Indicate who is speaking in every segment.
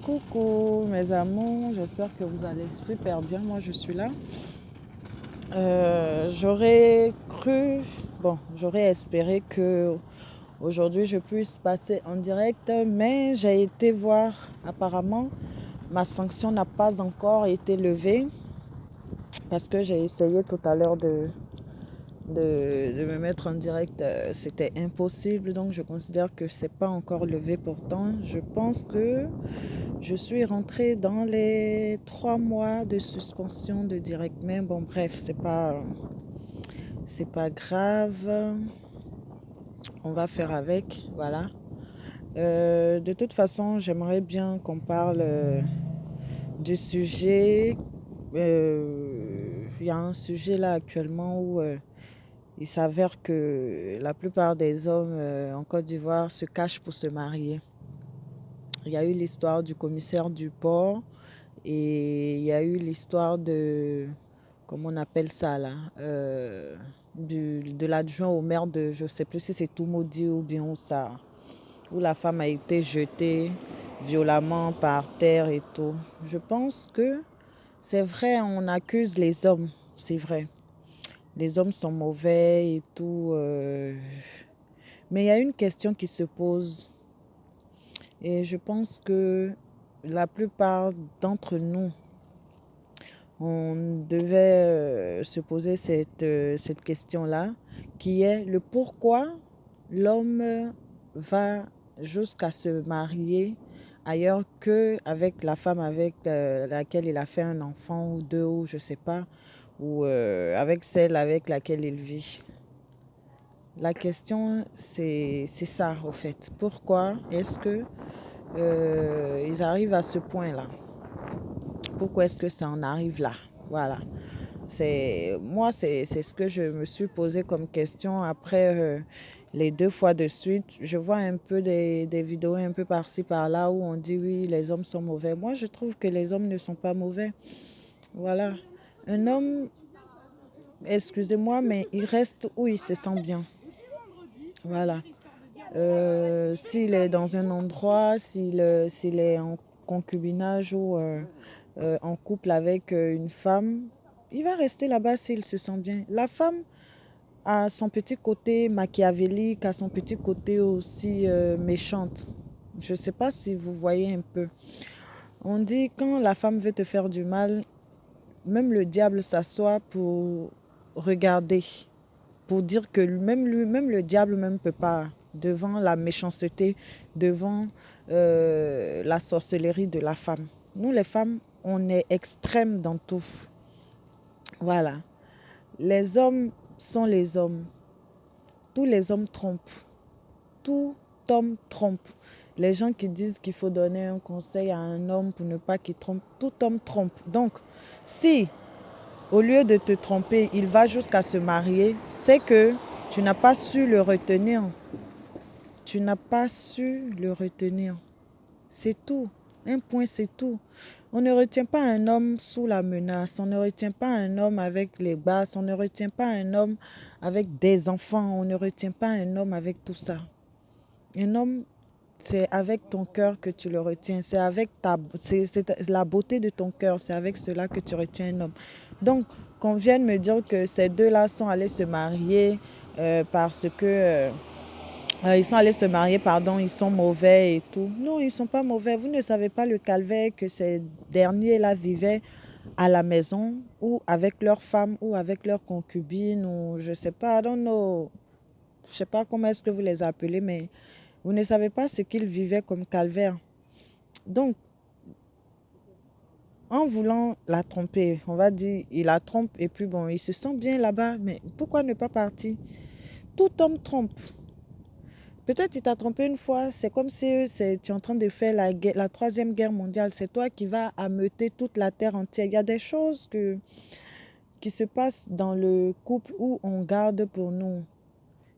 Speaker 1: Coucou mes amours, j'espère que vous allez super bien. Moi je suis là. J'aurais espéré que aujourd'hui je puisse passer en direct, mais j'ai été voir. Apparemment, ma sanction n'a pas encore été levée parce que j'ai essayé tout à l'heure de me mettre en direct, c'était impossible. Donc je considère que c'est pas encore levé. Pourtant, je pense que je suis rentrée dans les 3 mois de suspension de direct. Mais bon, bref, c'est pas grave. On va faire avec, voilà. De toute façon, j'aimerais bien qu'on parle du sujet. Il y a un sujet là actuellement où il s'avère que la plupart des hommes en Côte d'Ivoire se cachent pour se marier. Il y a eu l'histoire du commissaire du port et il y a eu l'histoire de, comment on appelle ça là, de l'adjoint au maire de, je ne sais plus si c'est Toumoudi ou bien où ça, où la femme a été jetée violemment par terre et tout. Je pense que c'est vrai, on accuse les hommes, c'est vrai. Les hommes sont mauvais et tout. Mais il y a une question qui se pose. Et je pense que la plupart d'entre nous, on devait se poser cette question-là, qui est le pourquoi l'homme va jusqu'à se marier ailleurs qu'avec la femme avec laquelle il a fait un enfant ou deux, ou je ne sais pas, ou avec celle avec laquelle il vit. La question, c'est ça, au fait. Pourquoi est-ce que ils arrivent à ce point-là? Pourquoi est-ce que ça en arrive là? Voilà. C'est ce que je me suis posé comme question après les 2 fois de suite. Je vois un peu des vidéos un peu par-ci par-là où on dit oui, les hommes sont mauvais. Moi, je trouve que les hommes ne sont pas mauvais. Voilà. Un homme, excusez-moi, mais il reste où il se sent bien. Voilà. S'il est dans un endroit, s'il est en concubinage ou en couple avec une femme, il va rester là-bas s'il se sent bien. La femme a son petit côté machiavélique, a son petit côté aussi méchante. Je ne sais pas si vous voyez un peu. On dit quand la femme veut te faire du mal, même le diable s'assoit pour regarder, pour dire que même le diable ne peut pas, devant la méchanceté, devant la sorcellerie de la femme. Nous les femmes, on est extrêmes dans tout. Voilà. Les hommes sont les hommes. Tous les hommes trompent. Tout homme trompe. Les gens qui disent qu'il faut donner un conseil à un homme pour ne pas qu'il trompe, tout homme trompe. Donc, si au lieu de te tromper, il va jusqu'à se marier, c'est que tu n'as pas su le retenir. Tu n'as pas su le retenir. C'est tout. Un point, c'est tout. On ne retient pas un homme sous la menace. On ne retient pas un homme avec les basses. On ne retient pas un homme avec des enfants. On ne retient pas un homme avec tout ça. Un homme, c'est avec ton cœur que tu le retiens. C'est la beauté de ton cœur. C'est avec cela que tu retiens un homme. Donc, qu'on vienne me dire que ces deux-là sont allés se marier parce que ils sont allés se marier, pardon, ils sont mauvais et tout. Non, ils ne sont pas mauvais. Vous ne savez pas le calvaire que ces derniers-là vivaient à la maison ou avec leur femme ou avec leur concubine ou je ne sais pas, I don't know. Je ne sais pas comment est-ce que vous les appelez, mais vous ne savez pas ce qu'ils vivaient comme calvaire. Donc, en voulant la tromper, on va dire, il la trompe et puis bon, il se sent bien là-bas, mais pourquoi ne pas partir? Tout homme trompe. Peut-être qu'il t'a trompé une fois, c'est comme si tu es en train de faire la troisième guerre mondiale. C'est toi qui vas ameuter toute la terre entière. Il y a des choses qui se passent dans le couple où on garde pour nous.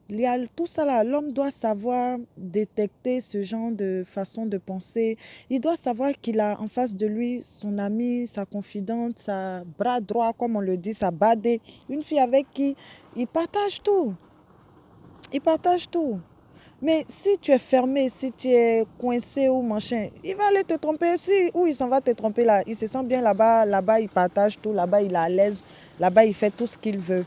Speaker 1: Il y a tout ça là. L'homme doit savoir détecter ce genre de façon de penser. Il doit savoir qu'il a en face de lui son ami, sa confidente, sa bras droit, comme on le dit, sa badée. Une fille avec qui il partage tout. Il partage tout. Mais si tu es fermé, si tu es coincé ou machin, il va aller te tromper. Si, où il s'en va te tromper là, il se sent bien là-bas, là-bas il partage tout, là-bas il est à l'aise, là-bas il fait tout ce qu'il veut.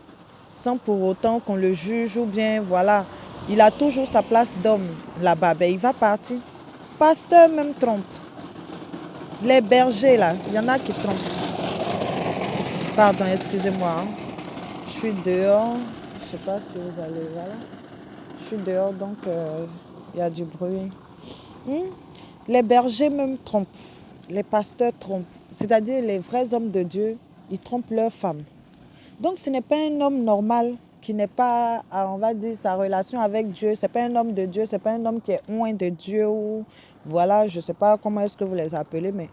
Speaker 1: Sans pour autant qu'on le juge ou bien, voilà, il a toujours sa place d'homme là-bas. Ben, il va partir. Pasteur même trompe. Les bergers là, il y en a qui trompent. Pardon, excusez-moi. Hein. Je suis dehors. Je ne sais pas si vous allez. Voilà. Je suis dehors donc il y a du bruit. Hmm? Les bergers même trompent. Les pasteurs trompent. C'est-à-dire les vrais hommes de Dieu, ils trompent leurs femmes. Donc ce n'est pas un homme normal qui n'est pas, on va dire, sa relation avec Dieu. Ce n'est pas un homme de Dieu, ce n'est pas un homme qui est loin de Dieu ou voilà, je ne sais pas comment est-ce que vous les appelez, mais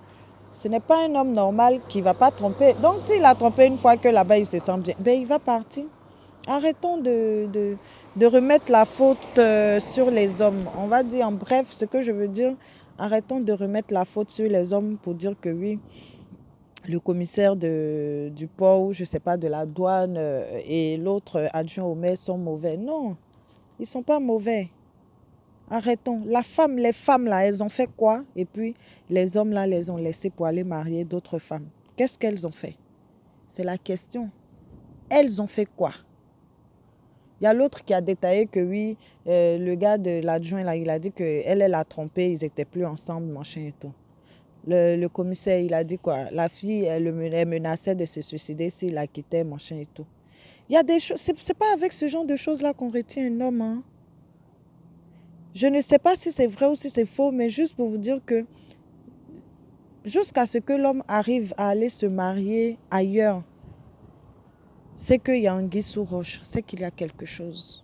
Speaker 1: ce n'est pas un homme normal qui ne va pas tromper. Donc s'il a trompé une fois que là-bas il se sent bien, ben, il va partir. Arrêtons de remettre la faute sur les hommes. On va dire en bref ce que je veux dire. Arrêtons de remettre la faute sur les hommes pour dire que oui, le commissaire du port ou je ne sais pas de la douane et l'autre adjoint au maire sont mauvais. Non, ils ne sont pas mauvais. Arrêtons. Les femmes là, elles ont fait quoi? Et puis les hommes là, les ont laissés pour aller marier d'autres femmes. Qu'est-ce qu'elles ont fait? C'est la question. Elles ont fait quoi? Il y a l'autre qui a détaillé que oui, le gars de l'adjoint là, il a dit qu'elle l'a trompé, ils n'étaient plus ensemble, machin et tout. Le commissaire, il a dit quoi? La fille, elle menaçait de se suicider s'il la quittait, machin et tout. Il y a des choses, c'est pas avec ce genre de choses-là qu'on retient un homme. Hein. Je ne sais pas si c'est vrai ou si c'est faux, mais juste pour vous dire que jusqu'à ce que l'homme arrive à aller se marier ailleurs, c'est qu'il y a anguille sous roche, c'est qu'il y a quelque chose.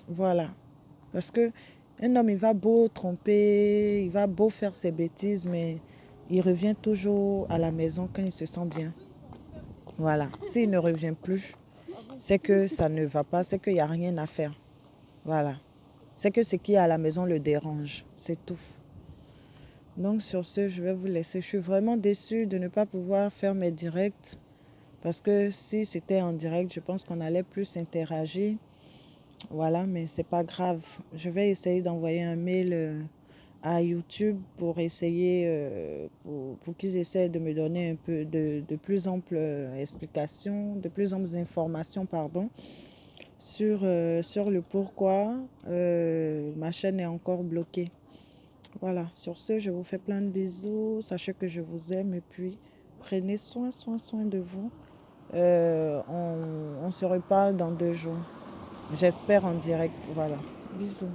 Speaker 1: Voilà. Parce que un homme, il va beau tromper, il va beau faire ses bêtises, mais il revient toujours à la maison quand il se sent bien. Voilà. S'il ne revient plus, c'est que ça ne va pas, c'est qu'il n'y a rien à faire. Voilà. C'est que ce qui est à la maison le dérange. C'est tout. Donc sur ce, je vais vous laisser. Je suis vraiment déçue de ne pas pouvoir faire mes directs. Parce que si c'était en direct, je pense qu'on allait plus interagir. Voilà, mais c'est pas grave. Je vais essayer d'envoyer un mail à YouTube pour essayer, pour qu'ils essaient de me donner un peu de plus amples explications, de plus amples informations, pardon, sur le pourquoi ma chaîne est encore bloquée. Voilà, sur ce, je vous fais plein de bisous. Sachez que je vous aime et puis prenez soin de vous. On se reparle dans 2 jours. J'espère en direct. Voilà. Bisous.